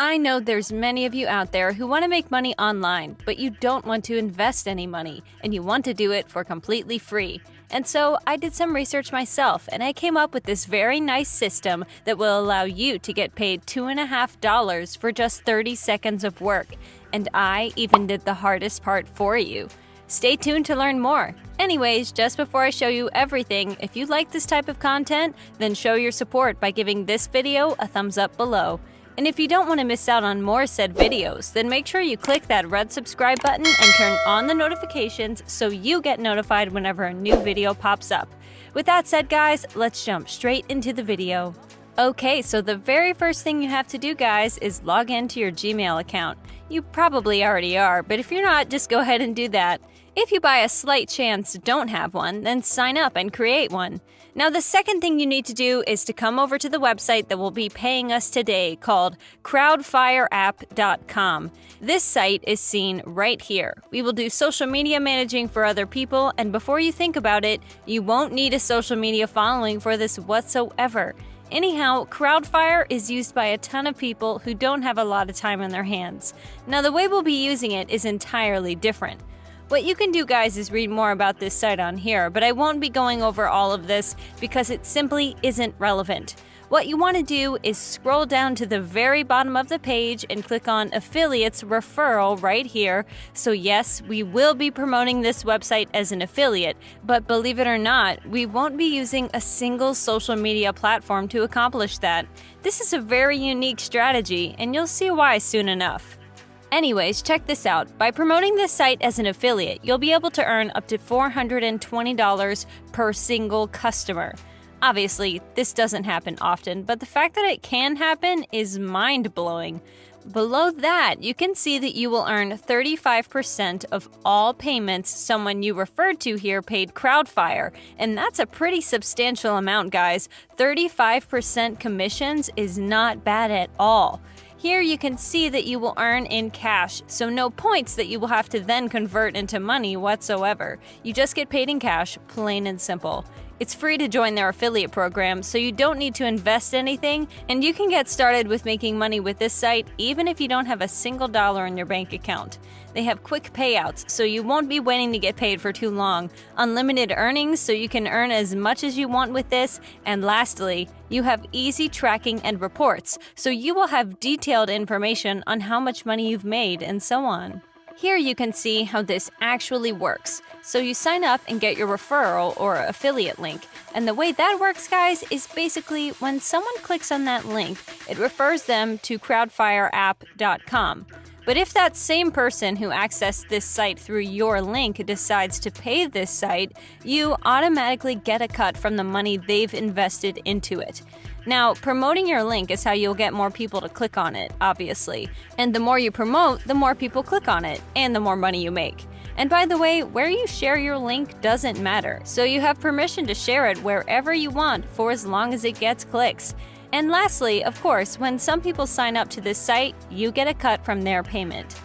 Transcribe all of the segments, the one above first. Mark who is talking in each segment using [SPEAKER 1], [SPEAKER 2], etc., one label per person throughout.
[SPEAKER 1] I know there's many of you out there who want to make money online, but you don't want to invest any money, and you want to do it for completely free. And so I did some research myself, and I came up with this very nice system that will allow you to get paid $2.50 for just 30 seconds of work. And I even did the hardest part for you. Stay tuned to learn more. Anyways, just before I show you everything, if you like this type of content, then show your support by giving this video a thumbs up below. And if you don't want to miss out on more said videos, then make sure you click that red subscribe button and turn on the notifications so you get notified whenever a new video pops up. With that said, guys, let's jump straight into the video. Okay, so the very first thing you have to do, guys, is log into your Gmail account. You probably already are, but if you're not, just go ahead and do that. If you by a slight chance don't have one, then sign up and create one. Now, the second thing you need to do is to come over to the website that will be paying us today called crowdfireapp.com. This site is seen right here. We will do social media managing for other people, and before you think about it, you won't need a social media following for this whatsoever. Anyhow, Crowdfire is used by a ton of people who don't have a lot of time on their hands. Now, the way we'll be using it is entirely different. What you can do, guys, is read more about this site on here, but I won't be going over all of this because it simply isn't relevant. What you want to do is scroll down to the very bottom of the page and click on Affiliates Referral right here. So yes, we will be promoting this website as an affiliate, but believe it or not, we won't be using a single social media platform to accomplish that. This is a very unique strategy, and you'll see why soon enough. Anyways, check this out. By promoting this site as an affiliate, you'll be able to earn up to $420 per single customer. Obviously, this doesn't happen often, but the fact that it can happen is mind-blowing. Below that, you can see that you will earn 35% of all payments someone you referred to here paid Crowdfire, and that's a pretty substantial amount, guys. 35% commissions is not bad at all. Here you can see that you will earn in cash, so no points that you will have to then convert into money whatsoever. You just get paid in cash, plain and simple. It's free to join their affiliate program, so you don't need to invest anything, and you can get started with making money with this site even if you don't have a single dollar in your bank account. They have quick payouts, so you won't be waiting to get paid for too long. Unlimited earnings, so you can earn as much as you want with this. And lastly, you have easy tracking and reports, so you will have detailed information on how much money you've made and so on. Here you can see how this actually works. So you sign up and get your referral or affiliate link. And the way that works, guys, is basically when someone clicks on that link, it refers them to crowdfireapp.com. But if that same person who accessed this site through your link decides to pay this site, you automatically get a cut from the money they've invested into it. Now, promoting your link is how you'll get more people to click on it, obviously. And the more you promote, the more people click on it, and the more money you make. And by the way, where you share your link doesn't matter, so you have permission to share it wherever you want for as long as it gets clicks. And lastly, of course, when some people sign up to this site, you get a cut from their payment.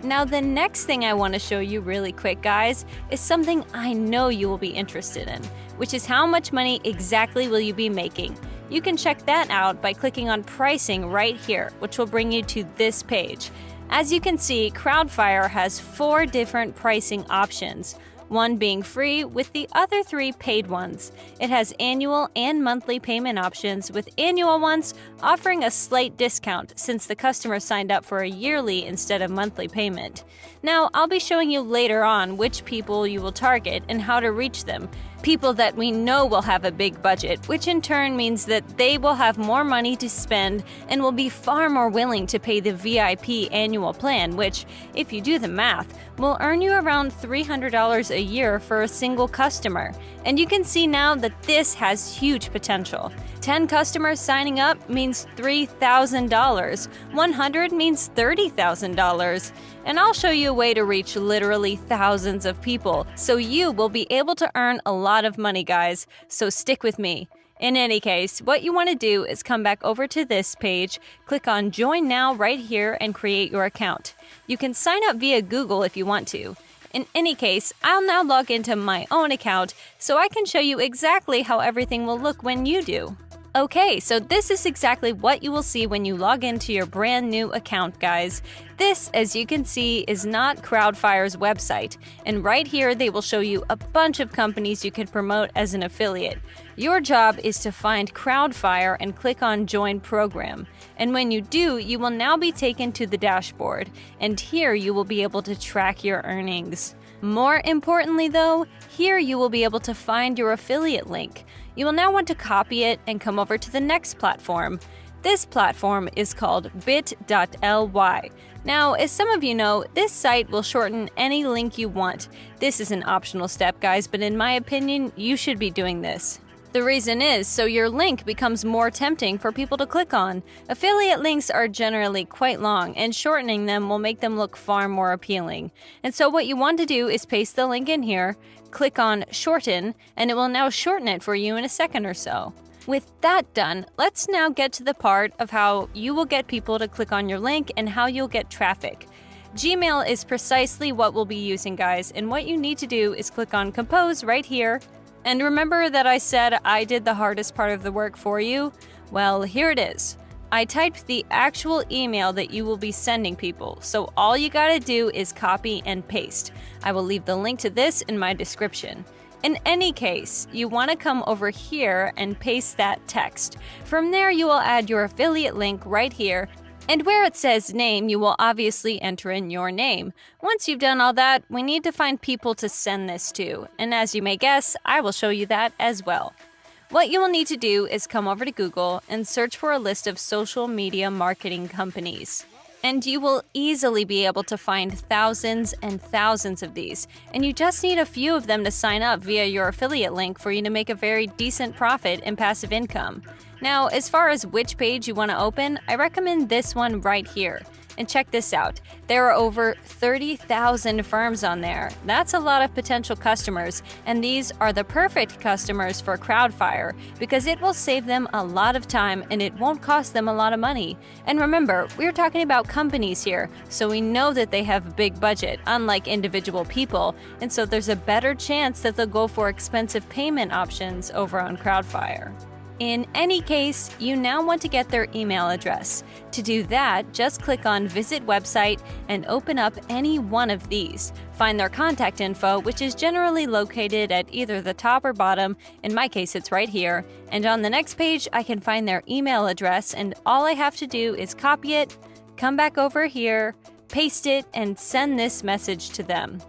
[SPEAKER 1] Now, the next thing I want to show you really quick, guys, is something I know you will be interested in, which is how much money exactly will you be making. You can check that out by clicking on pricing right here, which will bring you to this page. As you can see, Crowdfire has 4 different pricing options, one being free with the other 3 paid ones. It has annual and monthly payment options, with annual ones offering a slight discount since the customer signed up for a yearly instead of monthly payment. Now, I'll be showing you later on which people you will target and how to reach them. People that we know will have a big budget, which in turn means that they will have more money to spend and will be far more willing to pay the VIP annual plan, which, if you do the math, will earn you around $300 a year for a single customer. And you can see now that this has huge potential. 10 customers signing up means $3,000. 100 means $30,000. And I'll show you a way to reach literally thousands of people, so you will be able to earn a lot of money, guys. So stick with me. In any case, what you want to do is come back over to this page, click on Join Now right here, and create your account. You can sign up via Google if you want to. In any case, I'll now log into my own account so I can show you exactly how everything will look when you do. Okay, so this is exactly what you will see when you log into your brand new account, guys. This, as you can see, is not Crowdfire's website, and right here they will show you a bunch of companies you can promote as an affiliate. Your job is to find Crowdfire and click on Join Program. And when you do, you will now be taken to the dashboard, and here you will be able to track your earnings. More importantly though, here you will be able to find your affiliate link. You will now want to copy it and come over to the next platform. This platform is called bit.ly. Now, as some of you know, this site will shorten any link you want. This is an optional step, guys, but in my opinion, you should be doing this. The reason is so your link becomes more tempting for people to click on. Affiliate links are generally quite long, and shortening them will make them look far more appealing. And so what you want to do is paste the link in here, click on Shorten, and it will now shorten it for you in a second or so. With that done, let's now get to the part of how you will get people to click on your link and how you'll get traffic. Gmail is precisely what we'll be using, guys, and what you need to do is click on Compose right here. And remember that I said I did the hardest part of the work for you? Well, here it is. I typed the actual email that you will be sending people, so all you gotta do is copy and paste. I will leave the link to this in my description. In any case, you want to come over here and paste that text. From there, you will add your affiliate link right here, and where it says name, you will obviously enter in your name. Once you've done all that, we need to find people to send this to, and as you may guess, I will show you that as well. What you will need to do is come over to Google and search for a list of social media marketing companies. And you will easily be able to find thousands and thousands of these, and you just need a few of them to sign up via your affiliate link for you to make a very decent profit and passive income. Now, as far as which page you want to open, I recommend this one right here. And check this out. There are over 30,000 firms on there. That's a lot of potential customers, and these are the perfect customers for Crowdfire because it will save them a lot of time and it won't cost them a lot of money. And remember, we're talking about companies here, so we know that they have a big budget, unlike individual people, and so there's a better chance that they'll go for expensive payment options over on Crowdfire. In any case, you now want to get their email address. To do that, just click on Visit Website and open up any one of these. Find their contact info, which is generally located at either the top or bottom. In my case, it's right here. And on the next page, I can find their email address, and all I have to do is copy it, come back over here, paste it, and send this message to them.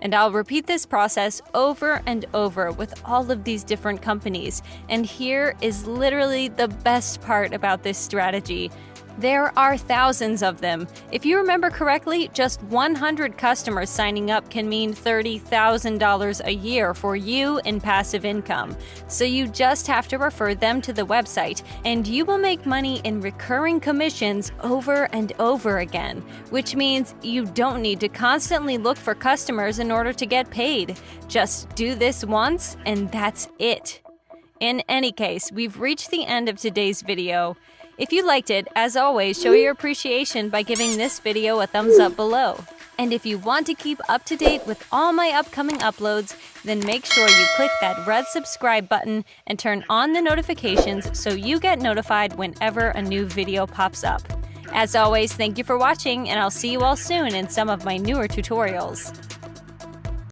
[SPEAKER 1] And I'll repeat this process over and over with all of these different companies. And here is literally the best part about this strategy. There are thousands of them. If you remember correctly, just 100 customers signing up can mean $30,000 a year for you in passive income. So you just have to refer them to the website, and you will make money in recurring commissions over and over again, which means you don't need to constantly look for customers in order to get paid. Just do this once, and that's it. In any case, we've reached the end of today's video. If you liked it, as always, show your appreciation by giving this video a thumbs up below. And if you want to keep up to date with all my upcoming uploads, then make sure you click that red subscribe button and turn on the notifications so you get notified whenever a new video pops up. As always, thank you for watching, and I'll see you all soon in some of my newer tutorials.